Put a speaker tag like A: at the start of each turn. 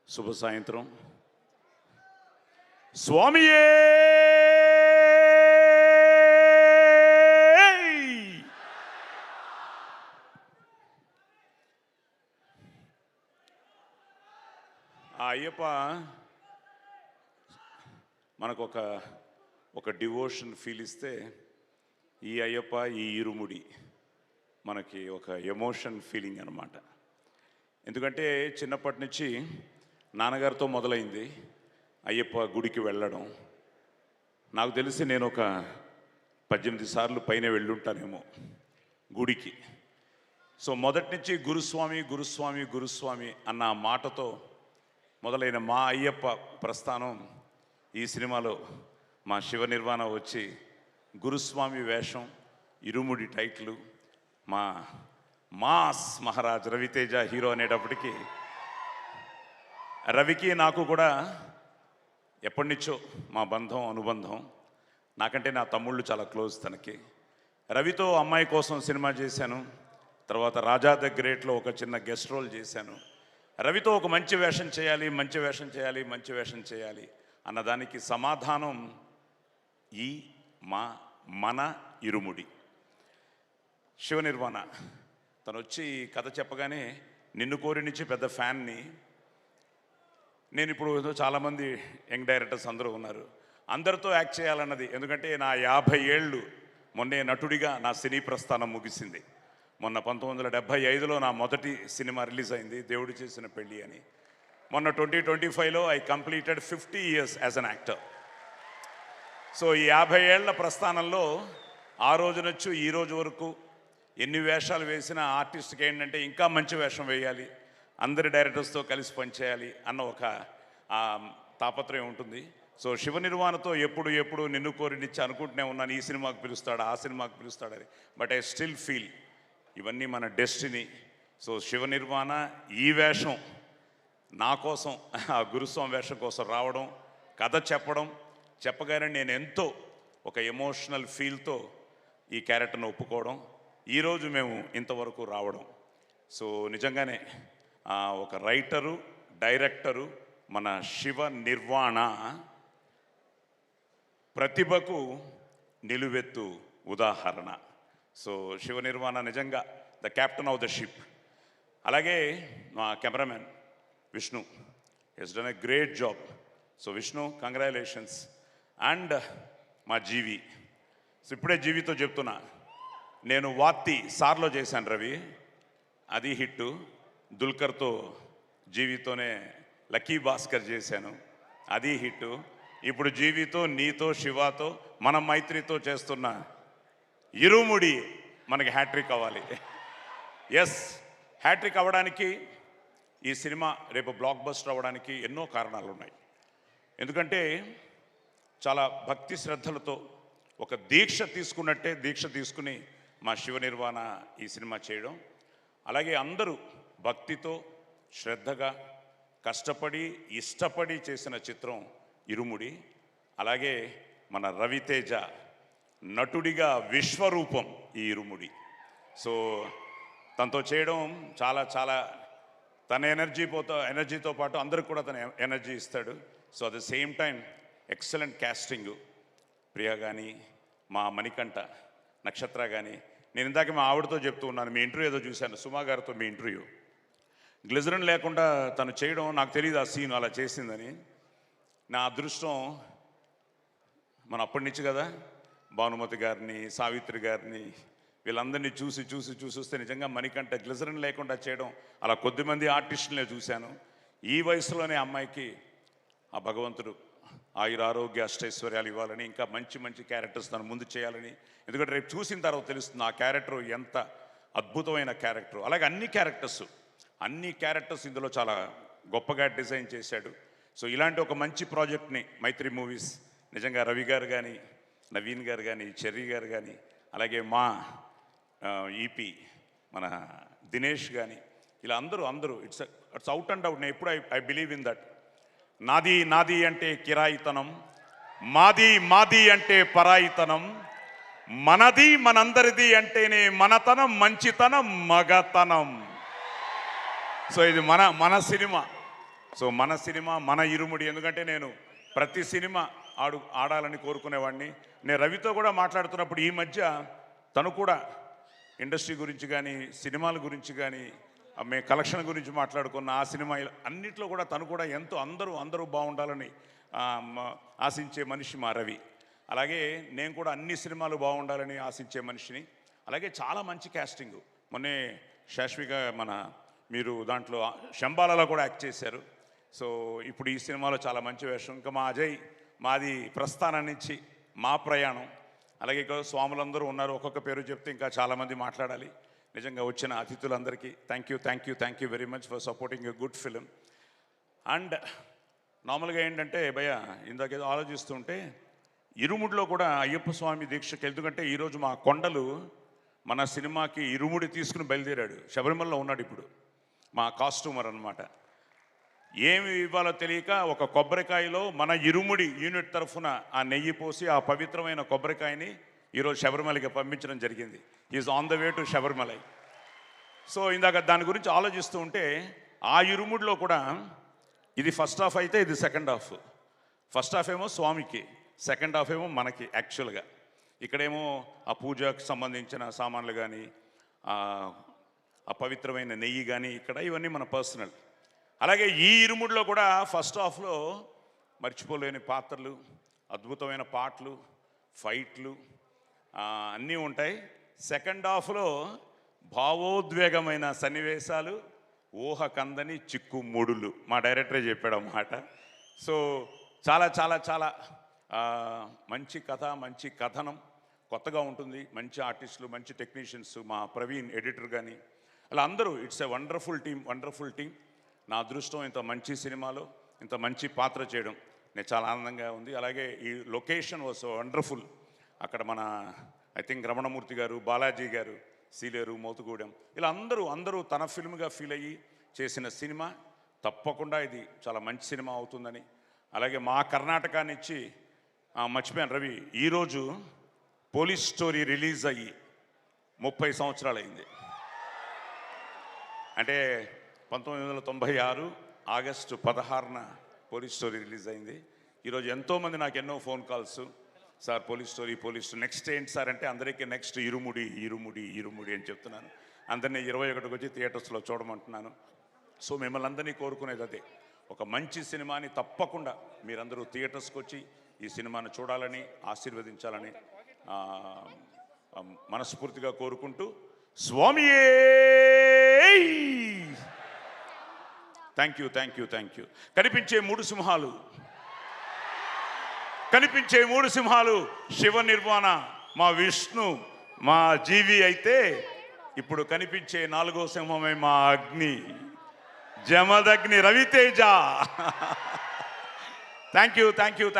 A: శుభ సాయంత్రం. స్వామియే ఆ అయ్యప్ప మనకు ఒక డివోషన్ ఫీల్ ఇస్తే, ఈ అయ్యప్ప ఈ ఇరుముడి మనకి ఒక ఎమోషన్ ఫీలింగ్ అన్నమాట. ఎందుకంటే చిన్నప్పటి నుంచి నాన్నగారితో మొదలైంది అయ్యప్ప గుడికి వెళ్ళడం. నాకు తెలిసి నేను ఒక 18 సార్లు పైన వెళ్ళుంటానేమో గుడికి. సో మొదటి నుంచి గురుస్వామి గురుస్వామి గురుస్వామి అన్న మాటతో మొదలైన మా అయ్యప్ప ప్రస్థానం ఈ సినిమాలో మా శివ నిర్వాణ వచ్చి గురుస్వామి వేషం, ఇరుముడి టైటిల్, మా మాస్ మహారాజ్ రవితేజ హీరో అనేటప్పటికీ రవికి నాకు కూడా ఎప్పటి నుంచో మా బంధం అనుబంధం. నాకంటే నా తమ్ముళ్ళు చాలా క్లోజ్ తనకి. రవితో అమ్మాయి కోసం సినిమా చేశాను, తర్వాత రాజా ద గ్రేట్లో ఒక చిన్న గెస్ట్ రోల్ చేశాను. రవితో ఒక మంచి వేషం చేయాలి, మంచి వేషం చేయాలి, మంచి వేషం చేయాలి అన్నదానికి సమాధానం ఈ మన ఇరుముడి. శివ నిర్వాణ తను వచ్చి కథ చెప్పగానే నిన్ను కోరి నుంచి పెద్ద ఫ్యాన్ని. నేను ఇప్పుడు చాలామంది యంగ్ డైరెక్టర్స్ అందరూ ఉన్నారు, అందరితో యాక్ట్ చేయాలన్నది. ఎందుకంటే నా 50 ఏళ్ళు మొన్నే నటుడిగా నా సినీ ప్రస్థానం ముగిసింది. మొన్న 1975లో నా మొదటి సినిమా రిలీజ్ అయింది, దేవుడు చేసిన పెళ్ళి అని. మొన్న 2025లో I completed 50 years as an actor. So ఈ 50 ఏళ్ల ప్రస్థానంలో ఆ రోజు నుంచి ఈ రోజు వరకు ఎన్ని వేషాలు వేసినా ఆర్టిస్ట్కి ఏంటంటే ఇంకా మంచి వేషం వేయాలి, అందరి డైరెక్టర్స్తో కలిసి పనిచేయాలి అన్న ఒక తాపత్రయం ఉంటుంది. సో శివ నిర్వాణతో ఎప్పుడు నిన్ను కోరినిచ్చి అనుకుంటూనే ఉన్నాను, ఈ సినిమాకు పిలుస్తాడు, ఆ సినిమాకు పిలుస్తాడని. బట్ ఐ స్టిల్ ఫీల్ ఇవన్నీ మన డెస్టినీ. సో శివ నిర్వాణ ఈ వేషం నా కోసం, ఆ గురుస్వామి వేషం కోసం రావడం, కథ చెప్పగానే నేను ఎంతో ఒక ఎమోషనల్ ఫీల్తో ఈ క్యారెక్టర్ను ఒప్పుకోవడం, ఈరోజు మేము ఇంతవరకు రావడం. సో నిజంగానే ఒక రైటరు, డైరెక్టరు మన శివ నిర్వాణ ప్రతిభకు నిలువెత్తు ఉదాహరణ. సో శివ నిర్వాణ నిజంగా the captain of the ship. అలాగే మా cameraman Vishnu has done a great job. So Vishnu, congratulations. And మా జీవి. సో ఇప్పుడే జీవితో చెప్తున్నా, నేను వాత్తి సార్లో చేశాను రవి, అది హిట్టు. దుల్కర్తో జీవితోనే లక్కీ భాస్కర్ చేశాను, అది హిట్టు. ఇప్పుడు జీవితో, నీతో, శివాతో, మన మైత్రితో చేస్తున్న ఇరుముడి మనకి హ్యాట్రిక్ అవ్వాలి. ఎస్, హ్యాట్రిక్ అవ్వడానికి ఈ సినిమా రేపు బ్లాక్ బస్టర్ అవ్వడానికి ఎన్నో కారణాలు ఉన్నాయి. ఎందుకంటే చాలా భక్తి శ్రద్ధలతో ఒక దీక్ష తీసుకున్నట్టే దీక్ష తీసుకుని మా శివ నిర్వాణ ఈ సినిమా చేయడం. అలాగే అందరూ భక్తితో శ్రద్ధగా కష్టపడి ఇష్టపడి చేసిన చిత్రం ఇరుముడి. అలాగే మన రవితేజ నటుడిగా విశ్వరూపం ఈ ఇరుముడి. సో తనతో చేయడం చాలా చాలా తన ఎనర్జీతో పాటు అందరికి కూడా తన ఎనర్జీ ఇస్తాడు. So at the same time excellent casting. Priya కానీ, మా మణికంఠ, నక్షత్ర కానీ. నేను ఇందాక మా ఆవిడతో చెప్తూ ఉన్నాను, మీ ఇంటర్వ్యూ ఏదో చూశాను, సుమా గారితో మీ ఇంటర్వ్యూ. గ్లిజరిన్ లేకుండా తను చేయడం నాకు తెలియదు, ఆ సీన్ అలా చేసిందని. నా అదృష్టం మన అప్పటి నుంచి కదా భానుమతి గారిని, సావిత్రి గారిని, వీళ్ళందరినీ చూసి వస్తే నిజంగా మణికంఠ గ్లిజరిన్ లేకుండా చేయడం అలా కొద్దిమంది ఆర్టిస్టులనే చూశాను. ఈ వయసులోనే అమ్మాయికి ఆ భగవంతుడు ఆయురారోగ్య అష్టైశ్వర్యాలు ఇవ్వాలని, ఇంకా మంచి మంచి క్యారెక్టర్స్ తను ముందు చేయాలని. ఎందుకంటే రేపు చూసిన తర్వాత తెలుస్తుంది ఆ క్యారెక్టర్ ఎంత అద్భుతమైన క్యారెక్టర్. అలాగే అన్ని క్యారెక్టర్స్ ఇందులో చాలా గొప్పగా డిజైన్ చేశాడు. సో ఇలాంటి ఒక మంచి ప్రాజెక్ట్ని మైత్రి మూవీస్ నిజంగా రవి గారు కానీ, నవీన్ గారు కానీ, చెర్రీ గారు కానీ, అలాగే మా ఈపీ మన దినేష్ కానీ, ఇలా అందరూ ఇట్స్ అవుట్ అండ్ అవుట్. నేను ఎప్పుడు ఐ బిలీవ్ ఇన్ దట్. నాది అంటే కిరాయితనం, మాది అంటే పరాయితనం, మనది మనందరిది అంటేనే మనతనం, మంచితనం, మగతనం. సో ఇది మన సినిమా. సో మన సినిమా మన ఇరుముడి, ఎందుకంటే నేను ప్రతి సినిమా ఆడాలని కోరుకునేవాడిని. నేను రవితో కూడా మాట్లాడుతున్నప్పుడు ఈ మధ్య తను కూడా ఇండస్ట్రీ గురించి కానీ సినిమాల గురించి కానీ మేము కలెక్షన్ గురించి మాట్లాడుకున్న ఆ సినిమా అన్నిట్లో కూడా తను కూడా ఎంతో అందరూ బాగుండాలని ఆశించే మనిషి మా రవి. అలాగే నేను కూడా అన్ని సినిమాలు బాగుండాలని ఆశించే మనిషిని. అలాగే చాలా మంచి క్యాస్టింగ్. మొన్నే శాశ్విక మీరు దాంట్లో శంబాలలో కూడా యాక్ట్ చేశారు. సో ఇప్పుడు ఈ సినిమాలో చాలా మంచి వేషం. ఇంకా మా అజయ్, మాది ప్రస్థానం నుంచి మా ప్రయాణం. అలాగే ఇక్కడ స్వాములందరూ ఉన్నారు, ఒక్కొక్క పేరు చెప్తే ఇంకా చాలామంది మాట్లాడాలి. నిజంగా వచ్చిన అతిథులందరికీ thank you very much for supporting a good film. And నార్మల్గా ఏంటంటే భయ్య ఇందాక ఏదో ఆలోచిస్తుంటే ఇరుముడిలో కూడా అయ్యప్ప స్వామి దీక్షకి, ఎందుకంటే ఈరోజు మా కొండలు మన సినిమాకి ఇరుముడి తీసుకుని బయలుదేరాడు. శబరిమలలో ఉన్నాడు ఇప్పుడు మా కాస్ట్యూమర్ అనమాట. ఏమి ఇవ్వాలో తెలియక ఒక కొబ్బరికాయలో మన ఇరుముడి యూనిట్ తరఫున ఆ నెయ్యి పోసి ఆ పవిత్రమైన కొబ్బరికాయని ఈరోజు శబరిమలకి పంపించడం జరిగింది. Is on the way to Sabarimalai. So ఇందాక దాని గురించి ఆలోచిస్తూ ఉంటే ఆ ఇరుముడిలో కూడా ఇది ఫస్ట్ హాఫ్ అయితే ఇది సెకండ్ హాఫ్. ఫస్ట్ హాఫ్ ఏమో స్వామికి, సెకండ్ హాఫ్ ఏమో మనకి. యాక్చువల్గా ఇక్కడేమో ఆ పూజకు సంబంధించిన సామాన్లు కానీ ఆ పవిత్రమైన నెయ్యి కానీ ఇక్కడ ఇవన్నీ మన పర్సనల్. అలాగే ఈ ఇరుముడిలో కూడా ఫస్ట్ హాఫ్లో మర్చిపోలేని పాత్రలు, అద్భుతమైన పాటలు, ఫైట్లు అన్నీ ఉంటాయి. సెకండ్ హాఫ్లో భావోద్వేగమైన సన్నివేశాలు, ఊహ కందని చిక్కుముడులు. మా డైరెక్టరే చెప్పాడు అన్నమాట. సో చాలా చాలా చాలా మంచి కథ, మంచి కథనం, కొత్తగా ఉంటుంది. మంచి ఆర్టిస్టులు, మంచి టెక్నీషియన్స్, మా ప్రవీణ్ ఎడిటర్ కానీ అలా అందరూ. It's a wonderful team. నా అదృష్టం ఇంత మంచి సినిమాలో ఇంత మంచి పాత్ర చేయడం నేను చాలా ఆనందంగా ఉంది. అలాగే ఈ లొకేషన్ వాస్ వండర్ఫుల్. అక్కడ ఐ థింక్ రమణమూర్తి గారు, బాలాజీ గారు, సీలేరు, మోతుగూడెం ఇలా అందరూ తన ఫిల్మ్గా ఫీల్ అయ్యి చేసిన సినిమా. తప్పకుండా ఇది చాలా మంచి సినిమా అవుతుందని. అలాగే మా కర్ణాటక నుంచి మర్చిపోయాను రవి, ఈరోజు పోలీస్ స్టోరీ రిలీజ్ అయ్యి 30 సంవత్సరాలు అయింది. అంటే 1996 ఆగస్టు 16న పోలీస్ స్టోరీ రిలీజ్ అయింది. ఈరోజు ఎంతోమంది నాకు ఎన్నో phone calls, sir police story next ఏంటి సార్ అంటే అందరికీ నెక్స్ట్ ఇరుముడి అని చెప్తున్నాను. అందరినీ 21కి వచ్చి థియేటర్స్లో చూడమంటున్నాను. సో మిమ్మల్ని అందరినీ కోరుకునేది అదే, ఒక మంచి సినిమాని తప్పకుండా మీరందరూ థియేటర్స్కి వచ్చి ఈ సినిమాను చూడాలని, ఆశీర్వదించాలని మనస్ఫూర్తిగా కోరుకుంటూ స్వామియే థ్యాంక్ యూ. కనిపించే మూడు సింహాలు శివ నిర్వాణ, మా విష్ణు, మా జీవి అయితే ఇప్పుడు కనిపించే 4వ సింహమే మా అగ్ని, జమదగ్ని రవితేజ. Thank you.